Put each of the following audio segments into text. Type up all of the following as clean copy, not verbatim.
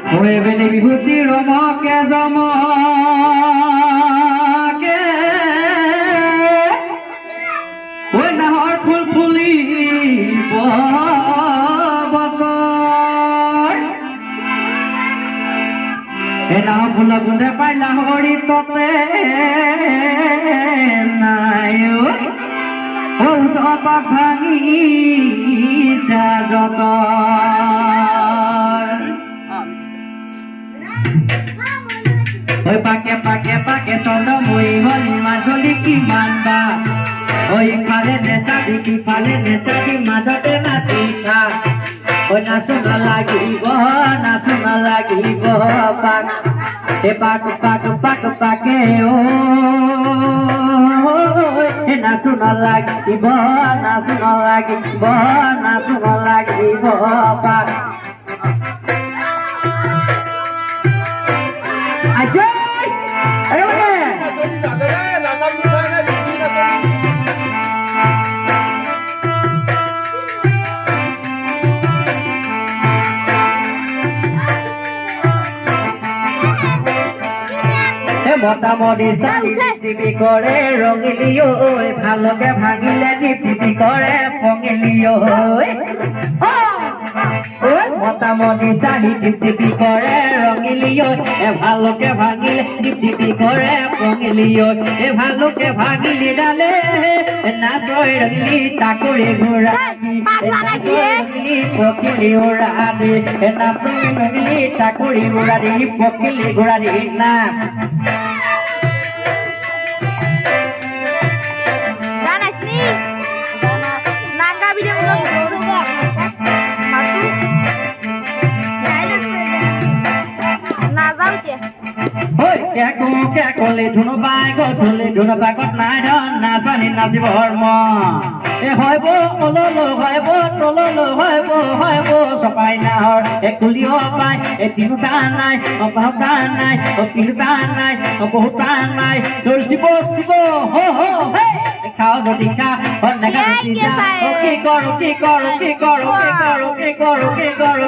ওই বেলি বিভূতি ৰমকে জমকে ওই নাহৰ ফুল ফুলিব বতৰ এই নাহৰ ফুল গুন্ধে পাইলা হৰি ততে নাই ও যত ভাঙি যা যত ওই পাকে পাকে পাকে চন্দ্ৰময়ী হলি মাজুলী কিমান বা ওই ইফালে নেচাবি সিফালে নেচাবি মাজতে নাচি খা ওই নাচো নালাগিব পাক এ পাক পাক পাক পাকে ও নাচো নালাগিব পাক মোটামুটি চাই টিপি কৰে ৰঙিলিও ভালকে ভাঙিলে টিপি কৰে পঙিলিও মোটামুটি চাই টিপি কৰে ৰঙিলিও ভালকে ভাঙিলে টিপি কৰে পঙিলিও ভালকে ভাঙিলি ডালে নাচই ৰঙিলি তাকৰি ঘোৰা পকিলি উৰা দি নাচই ৰঙিলি তাকৰি ঘোৰা দি পকিলি ঘোৰা দি নাচ কলে ধুনু বাইকত নাই ধন নাচনি নাচিবৰ মন এ হয় অললো হয় তললো হয় চপাই নাহৰ কুলিও পাই তিনিটা নাই বহুতা নাই তিনিটা নাই বহুতা নাই তোৰ শিৱ খাও যদি খা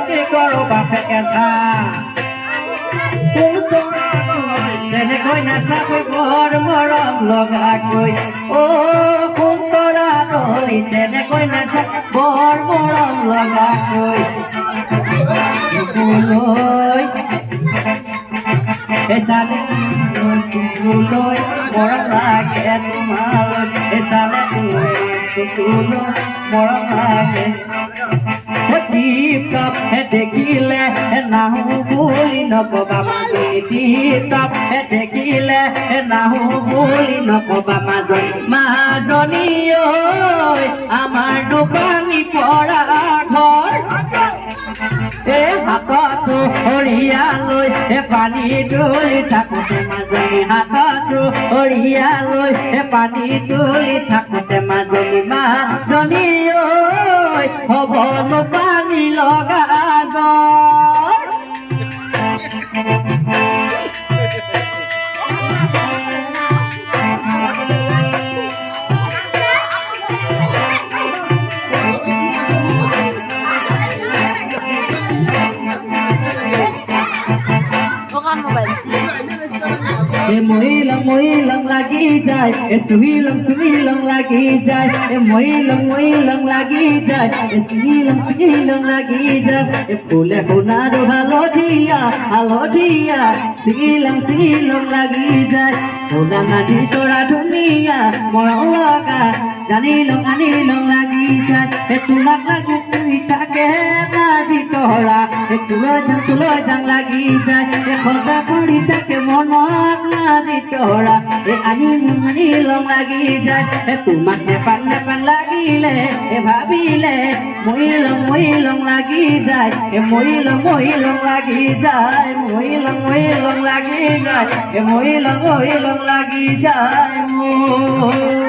কি কৰো বাপেকে চা তেনেকৈ নাচাকৈ বৰ মৰম লগাকৈ অ সুন্দৰা তই তেনেকৈ নাচা বৰ মৰম লগাকৈ চালে মৰম লাগে তোমালৈ চালে মৰম লাগে দেখিলে নাহো বুলি নকবা মাজনী দেখিলে নাহো বুলি নকবা মাজনী ঐ আমাৰ দোকানী পৰা ঘৰ হাত চুৰিয়া লৈ পানী তুলি থাকোতে মাজনী হাত চুৰিয়া লৈ পানী তুলি থাকোতে মাজনী ঐ হ'ব পানী লগা মহিলং লাগি যায় সুহিলং লাগি যায় মহিলং লাগি যায় সুহিলং লাগি যায় ফুলে সোণাৰু হালধীয়া সিঙিলং লাগি যায় সোণা নাচি তৰা ধুনীয়া মৰম লগা আনিলং লাগি যায় তোমাক লাগি থাকে নাজি তৰা তুলৈ যাং লাগি যায় সদা কৰি থাকে মনত নাজি তৰা আনিলং লাগি যায় তোমাক নেপাং লাগিলে ভাবিলে মহিলং লাগি যায় মহিলং লাগি যায় মহিলং লাগি যায় লাগি যায়